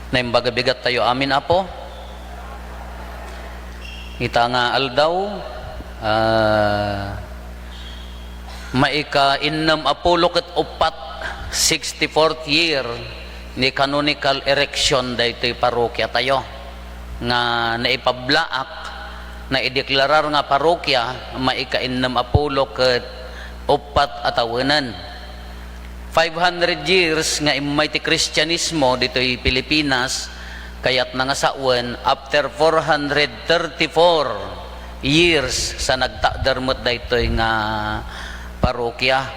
Na imbaga bigat tayo amin apo. Ita nga aldaw maika innam apulo ket upat 64th year ni canonical erection daytoy parokya tayo nga naipablaak na ideklarar nga parokya maika innam apulo ket upat atawenan. 500 years nga imayti Kristyanismo dito'y Pilipinas, kayat na nga sawan after 434 years sa nagtadarmot daytoy nga parokya.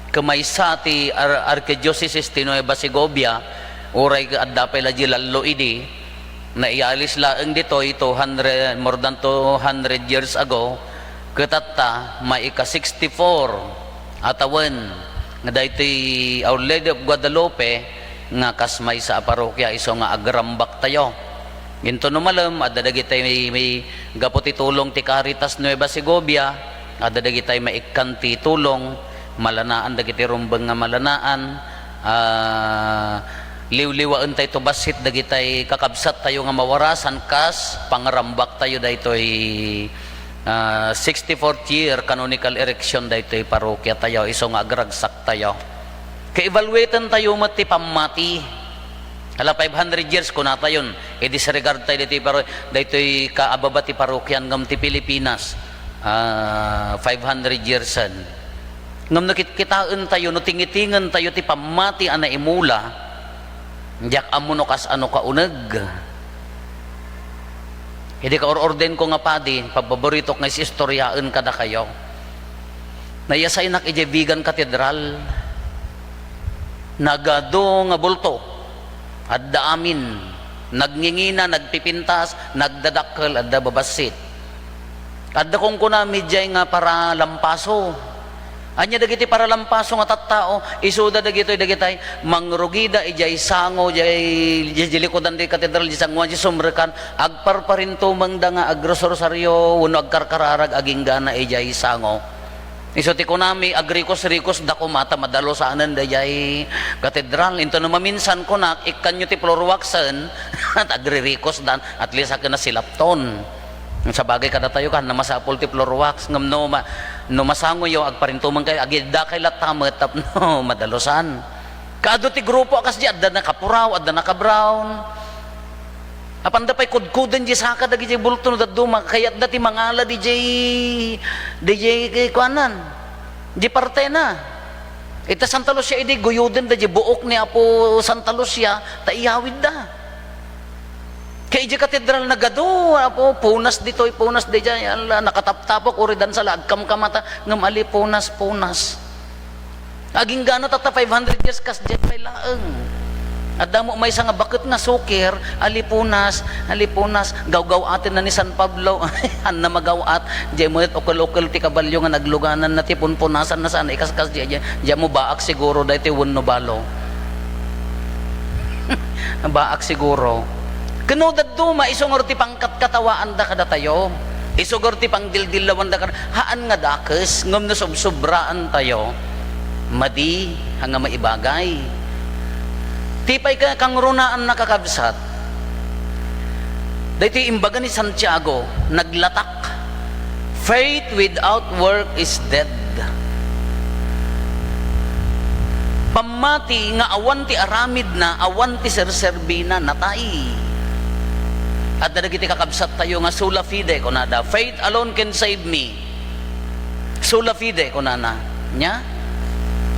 Kamaysa ti Archdiocese ti Nueva Segovia, uray addapay la lallo idi, na ialis laeng ditoy 200 more than 200 years ago, katatta maika 64 atawan nga daytoy Our Lady of Guadalupe nga kasmay sa parokya iso nga agrambak tayo. Ginto no malam adda dagitay may gaputi tulong ti Caritas Nueva Segovia, adda dagitay maikanti tulong malanaan dagiti rumbeng nga malanaan, liwliwaan tayo to basit dagitay kakabsat tayo nga mawarasan kas pangrambak tayo daytoy 64th year canonical erection daytoy parokya tayo iso nga agragsak tayo. Ka-evaluaten tayo mati pamati. Hala 500 years ko nata yun. I-disregard tayo daytoy kaababa ti parokyan ngam ti Pilipinas. 500 years an. Ngam nakikitaan tayo no tingitingan tayo ti pamati ana imula. Diyak amuno kas ano ka uneg. Hindi ka orden ko nga padi, paborito nga istoryaan kada kayo. Nayasay nak Vegan Cathedral, nagado nga bulto, adda amin, nagngingina, nagpipintas, nagdadakkel, adda babasit. Adda kong kunami jay nga para lampaso. Anya dagiti para lampaso nga tattao, isuda dagitay mangrugida ijay sango jay likodan di katedral di sangwan di sumrekan agparparinto mangda nga agrosaryo uno agkarkararag aging gana ijay sango. Iso ti kunami agrikos-rikos dako mata madalo saanan dayay katedral into no maminsan ko nak ikkanyo ti florwaxen at agririkos dan at least akin na silapton. Sa bagay kada tayo kan na masapol ti florwax ngam no masango yo agparintuman kay agida kay latamet tapno madalosan. Kaado ti grupo akas di adda na kapuraw, adda na ka-brown. Apan da pay kudkuden di saka dagi jay bulto no daduma kayat dati mangala DJ kay kuanan. Di partena. Ita Santa Lucia idi guyuden da di buok ni Apo Santa Lucia ta iyawid da. Kay di katedral nagado apo punas ditoy punas di dyan nakataptapok uridan sa lagkam kamata ngam ali punas aging gano tata 500 years kas jet pay laeng adda mo may nga bakit nga sukir ali punas gawgaw atin na ni San Pablo han na magawat di mo okol ti kabalyo nga nagluganan na ti punpunasan na sana ikaskas di mo baak siguro daytoy wenno balo baak siguro. Kano daduma isungor ti pangkat katawaan da kada tayo. Isugor ti pangdildilawan da kada haan nga dakes ngam na sobraan tayo. Madi hanga maibagay. Tipay ka kang runaan nakakabsat. Dito imbaga ni Santiago naglatak. Faith without work is dead. Pamati nga awan ti aramid na awan ti serserbina natay. At dagiti kakabsat tayo nga sola fide kunada. Faith alone can save me. Sola fide kunana. Nya?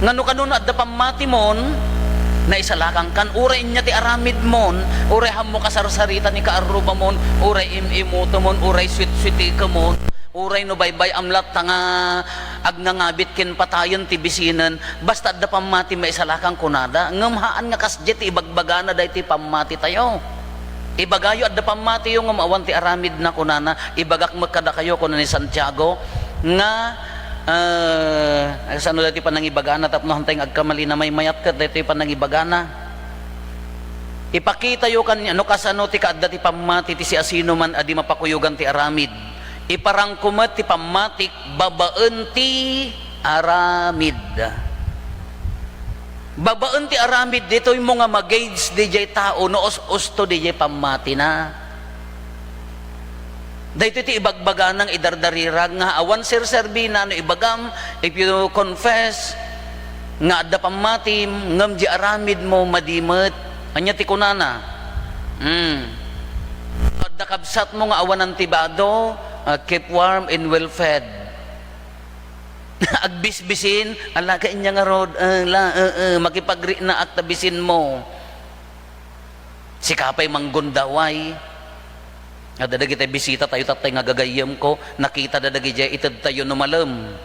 Ngano kanuno adda pamati mon na isalakang kan uray nya ti aramid mon, uray hammo kasarsarita ni kaaruba mon, uray imimuto mon, uray sweet-sweet ka mon. Uray no baybay amlat nga agnangabit ken patayon ti bisinan basta adda pamati maisalakang kunada. Ngamhaan nga kasjet ibagbagana dayti pamati tayo. Ibagayo adda pamati yung awan ti aramid na kunana ibagak magkada kayo kuno ni Santiago nga sano dati pa nang ibagana tapno hantay agkamali na may mayat ket dati pa nang ibagana ipakita yo kan ano kasano ti kaadda ti pamati ti si asino man adi mapakuyugan ti aramid iparangkumet ti pamatik babaen ti aramid Babaan ti aramid dito yung mga mag-gauge DJ tao no usto DJ pamati na. Dahito ti ibagbaga ng idardarirag nga awan sir-serbi na no ibagam if you confess nga adda pamati ngam di aramid mo madimet anya ti kunana. Adda kabsat mo nga awan ng tibado keep warm and well fed. Agbisbisin ala ka inya nga rod makipagri na at tabisin mo sikapay manggundaway adadagi tayo bisita tayo tatay nga gagayam ko nakita dadagi jay itad tayo numalam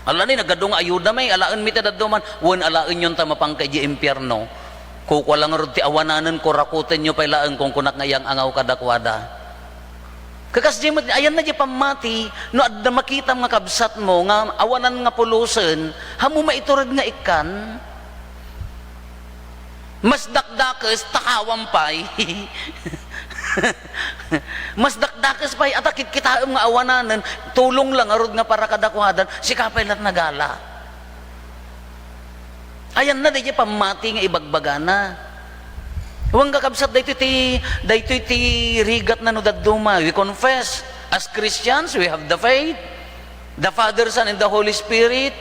ala ni nagadong ayuda may alaan mi tadaduman wan alaan yon ta mapangkay di impyerno kukwa lang rod ti awananan ko rakuten nyo pailaan kung kunak ngayang angaw kadakwada. Kakas di ayan na di pamati no adda makita mga kabsat mo nga awanan nga pulusen hamo maiturad nga ikan mas dakdakes takawam pay mas dakdakes pay atakit kita nga awananan tulong lang arod nga para kadakwadan sikapay lat nagala ayan na di pamati nga ibagbagana. Huwag kakabsat dahito ti rigat na no daduma. We confess as Christians, we have the faith, the Father, Son, and the Holy Spirit.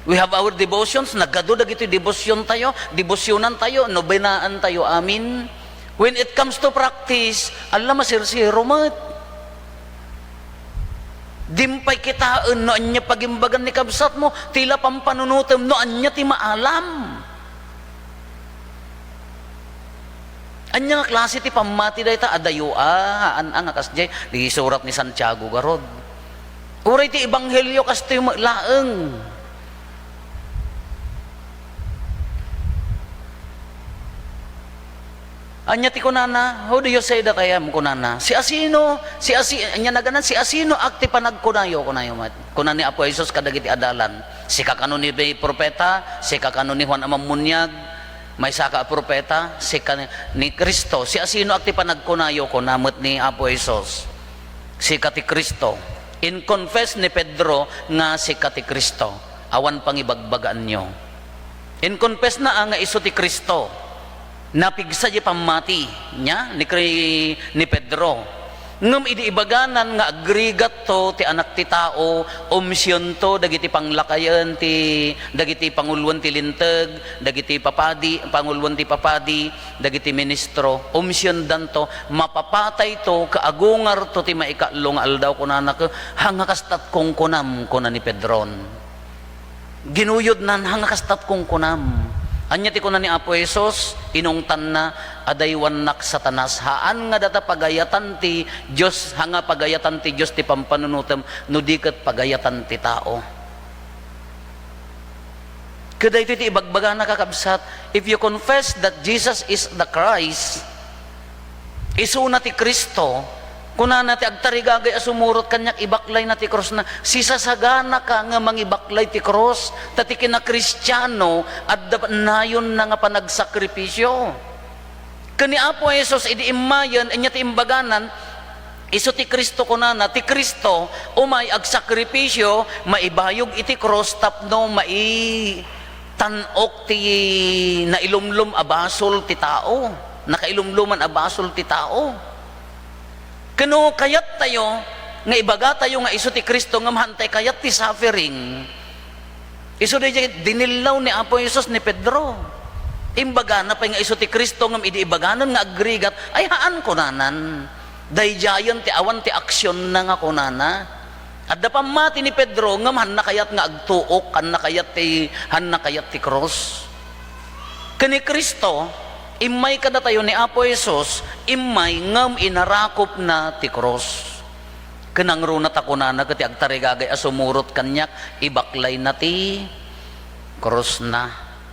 We have our devotions. Nagado dagito debosyon tayo, debosyonan tayo, nobenaan tayo, amin. When it comes to practice, alam masirsiro mat. Dimpay kitaan, no anya pagimbagan ni kabsat mo, tila pampanunutem, no anya ti maalam. Anya nga klase ti pamati dayta adayo haan ang kasjay di surat ni Santiago garod. Uray ti ebanghelyo kas ti laeng. Anya ti kunana, how do you say that I am kunana? Si asino anya naganan si asino akti panagkunayo mat. Kunan ni Apo Jesus kadagiti adalan. Si kakano ni propeta, si kakano ni Juan Amamunyag, may saka propeta si ni Kristo si asino akti panagkunayo ko namot ni Apo Jesus si kati Kristo in confess ni Pedro nga si kati Kristo awan pangibagbagaan nyo in confess na nga iso ti Kristo napigsa di pamati nya ni Pedro ngem idi ibaganan nga agrigat to ti anak ti tao misyon to dagiti panglakayan ti dagiti panguluan ti linteg dagiti papadi panguluan ti papadi dagiti ministro misyon dan to mapapatay to kaagungar to ti maikallo nga aldaw kunana ka hanga kastat kong kunam kunan ni Pedron ginuyod nan hanga kastat kong kunam anya ti kunan ni Apo Jesus inungtan na adaywan nak satanas haan nga data pagayatan ti Dios hanga pagayatan ti Dios ti pampanunutem no diket pagayatan ti tao. Kaday ti ibagbaga na kakabsat if you confess that Jesus is the Christ isuna ti Kristo kunana ti agtarigagay asumurot kanyak ibaklay na ti cross na sisasagana ka nga mangibaklay ti cross tati kina Kristiyano at nayon na nga panagsakripisyo kani Apo Jesus idi imayan anya ti imbaganan iso ti Kristo kunana ti Kristo umay agsakripisyo maibayog iti cross tapno tanok ti nailumlum abasol ti tao nakailumluman abasol ti tao kano kayat tayo nga ibaga tayo nga iso ti Kristo nga mahantay kayat ti suffering iso di dinilaw ni Apo Jesus ni Pedro imbaga na pa nga iso ti Kristo nga idi ibaganan nga agrigat ay haan kunanan dayjayan ti awan ti aksyon na nga kunana adda pamati ni Pedro nga han nakayat nga agtuok han nakayat ti cross kani Kristo imay kada tayo ni Apo Jesus imay ngam inarakop na ti cross kenang runa takunana kati agtarigagay asumurot kanyak ibaklay na ti cross na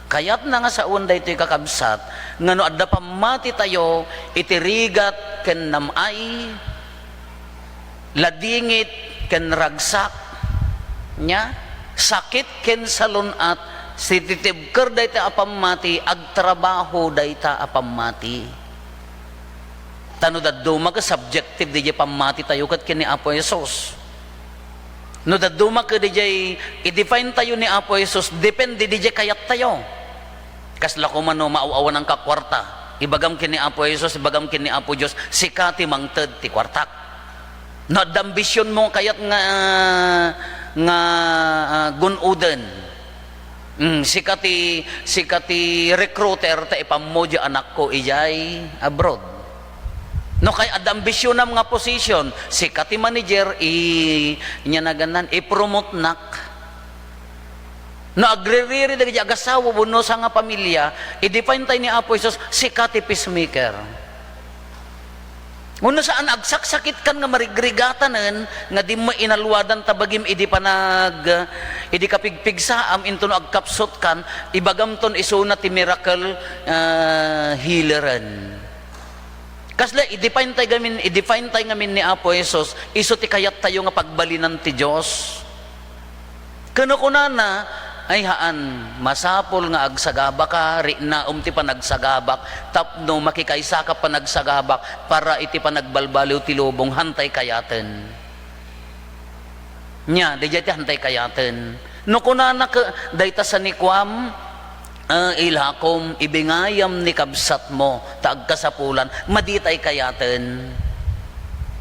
kayat na nga sa unday ti kakabsat ngano adda pamati tayo itirigat ken namay ladingit ken ragsak nya sakit ken salunat sititibker dayta apamati agtrabaho dayta apamati tano daduma ka subjective di pamati tayo kat kini Apo Jesus no daduma ka di i-define tayo ni Apo Jesus depende di kayat tayo Kasla ko man no, mauawan ang kakwarta. Ibagam kini Apo Jesus, ibagam kini Apo Diyos, sikati mangted ti kwartak. Nadambisyon mo kayat nga gunuden. Sikati recruiter ta ipamodya anak ko ijay abroad. No kay adambisyon na mga position, sikati manager nya na ganan i-promote nak. No agririri dagi agasawa buno sa nga pamilya, i-define tayo ni Apo Jesus sikati peacemaker. Uno saan agsaksakit kan nga marigrigatanen nga di mo inalwadan tabagim idi kapigpigsaam into no agkapsot kan ibagam ton isuna ti miracle healeran. Kasla i-define tayo ngamin ni Apo Jesus iso ti kayat tayo nga pagbalinan ti Dios. Kano kunana ay haan, masapol nga agsagaba ka, ri na ti panagsagabak, tapno makikaysa ka panagsagabak, para iti panagbalbaliw ti lubong, hantay kayaten. Nya, di ti hantay kayaten. No kunana ka, dayta sa nikwam, ilakom, ibingayam ni kabsat mo, taag kasapulan, maditay kayaten.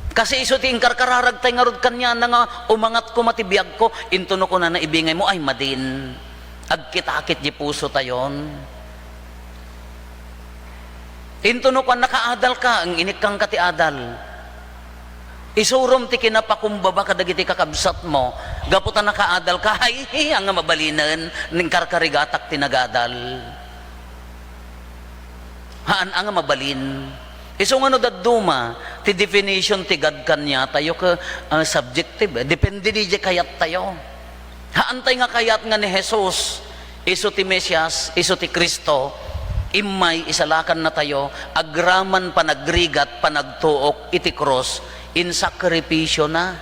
Kasi iso ti ingkarkararag tay ngarod kanya na nga umangat ko matibiyag ko into no ko na naibingay mo ay madin agkitakit di puso tayon into no ko nakaadal ka ang inikang kati adal isurom ti kinapakumbaba kadagiti kakabsat mo gaputan nakaadal ka ay ang mabalinan ning karkarigatak tinagadal haan ang mabalin. Iso nga no daduma, ti definition ti God kanya, tayo ka subjective. Depende di kayat tayo. Haantay nga kayat nga ni Jesus, iso ti Mesias, iso ti Kristo, imay isalakan na tayo, agraman panagrigat, panagtuok, iti cross, in sakripisyo na.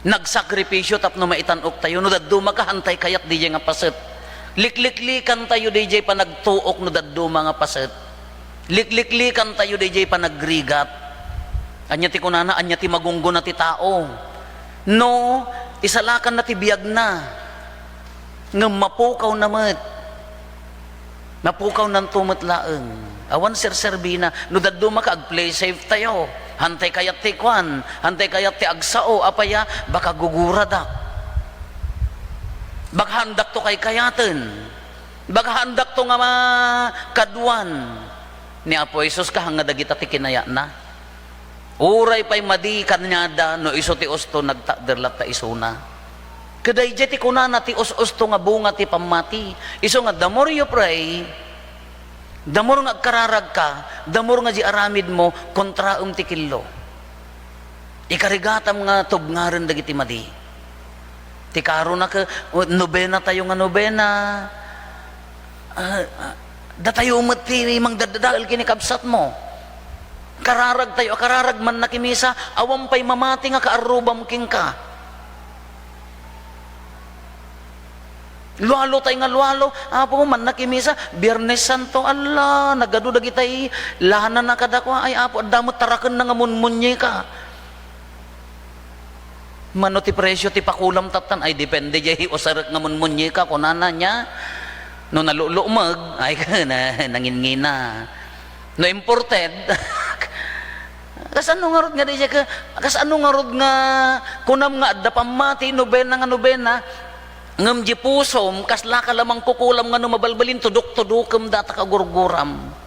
Nagsakripisyo tapno maitanok tayo, no daduma ka hantay kayat di nga paset. Likliklikan tayo di panagtuok no daduma nga paset. Likliklikan tayo DJ panagrigat. Anya ti kunana, anya ti magunggo na ti tao. No, isalakan na ti biyag na. Nga mapukaw namat. Mapukaw ng tumat laeng. Awan sir-serbina. No daduma ka, ag-play safe tayo. Hantay kayat ti kwan. Hantay kayat ti agsao. Apaya, baka guguradak. Baka handak to kay kayaten. Baka handak to nga kadwan. Ni Apo Jesus kahanga dagita ti kinaya na. Uray pa'y madi kanyada no iso ti usto nagtaderlat ta isuna. Kaday ti kunana ti us-usto nga bunga ti pamati. Iso nga the more you pray, the more nga kararag ka, the more nga di aramid mo kontraum ti killo. Ikarigatam nga tubngaren dagiti madi. Ti karo na ka nobena tayo nga nobena. Datayo umati mang dadadal kinikabsat mo. Kararag tayo, kararag man nakimisa, awam pa'y mamati nga kaarubam king ka. Lualo tayo nga lualo, apo man nakimisa, Biyernes Santo, Allah, nagadudag itay, lahanan na kadakwa, ay apo, damot tarakan na nga munmunye ka. Mano ti presyo, ti pakulam tatan, ay depende jay, usarak nga munmunye ka, kunana niya, no nalulumag, ay ka na, nangingina. No imported, kasano nga rod nga di siya ka, kasano nga rod nga, kunam nga, adda pamati, nobena nga nobena, ngam di pusom, kasla ka lamang kukulam nga no mabalbalin, tudok-tudukam data ka gurguram.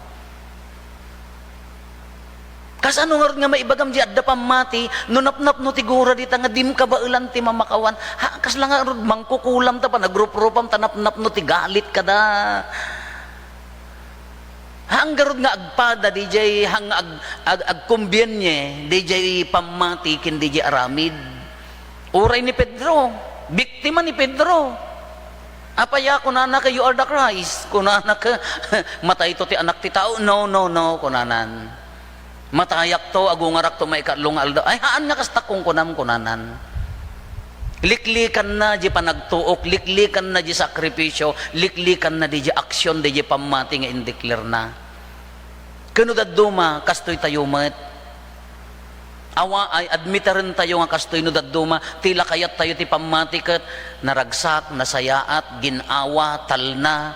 Kasano nga rod nga maibagam di adda pamati, no napnap no tigura di ta nga dim ka ba ulan ti mamakawan, ha, kasla nga rod mangkukulam ta pa, nagrup-rupam ta napnap no tigalit ka da. Hang garod nga agpada DJ hang agkumbyenye DJ pamati kin DJ aramid. Uray ni Pedro, biktima ni Pedro. Apaya kunana ka you are the Christ. Kunana ka matay to ti anak ti tao. No, kunanan. Matayak to agungarak to may katlong alda. Ay haan nga kasta kung kunanan. Liklikan na di panagtuok, liklikan na di sakripisyo, liklikan na di aksyon, di pamati nga indeclare na. Kano daduma, kastoy tayo met. Awa ay admitaran tayo nga kastoy no daduma, tila kayat tayo ti pamati kat naragsak, nasayaat, ginawa, talna,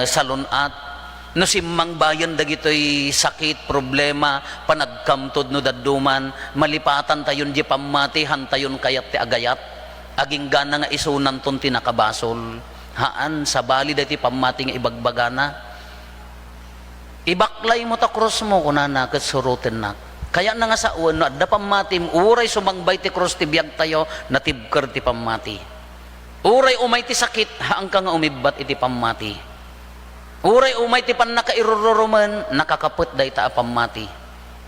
salunat no simmang bayan dagitoy sakit problema panagkamtod no dadduman malipatan tayon di pamati hantayon kayat ti agayat aging gana nga isunan ton tinakabasol haan sa bali dati pamati nga ibagbagana ibaklay mo ta cross mo kunana ket surutin nak kaya na nga sa uwan no adda pamati uray sumangbay ti cross ti biag tayo natibker ti pamati uray umay ti sakit haang ka nga umibbat iti pamati uray umay ti pan nakairururuman nakakaput day ta pamati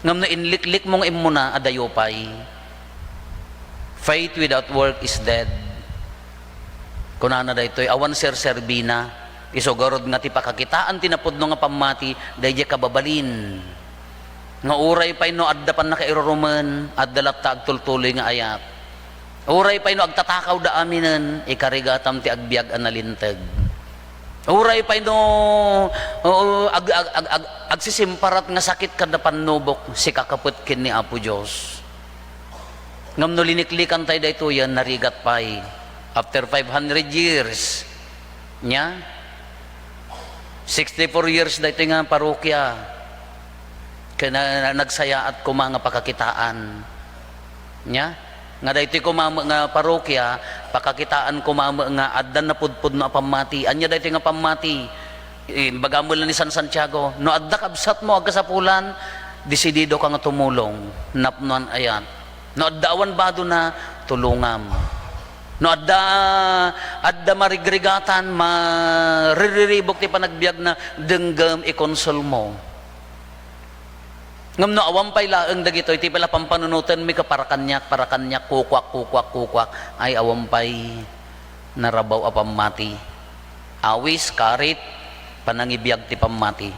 ngam na inliklik mong imuna adayopay faith without work is dead kunana daytoy awan serbina isogorod nga ti pakakitaan tinapudno nga pamati dayjay kababalin nga uray pay no adda pan nakairuruman adda latta agtultuloy nga ayat uray pay no agtatakaw da aminen ikarigatam ti agbiag analinteg uray pay no agsisimparat nga sakit kada panubok si kakaput kin ni Apo Dios ngam no liniklikan tay dayto yan narigat pay after 500 years nya 64 years dayto nga parokya kaya nagsaya at kuma nga pakakitaan nya nga daytoy kumama nga parokya pakakitaan kumama nga addan na pudpud no pamati anya daytoy nga pamati bagamol ni San Santiago no adda kabsat mo agka sa pulan desidido ka nga tumulong napnon ayan no adda awan bado na tulungam no adda marigrigatan maririribok ti panagbiag na denggam ikonsol mo ngam no awam pay laeng dagitoy ti pala pampanunutan mi ka para kanyak kukwak ay awam pay narabaw a pamati awis karit panangibiyag ti pamati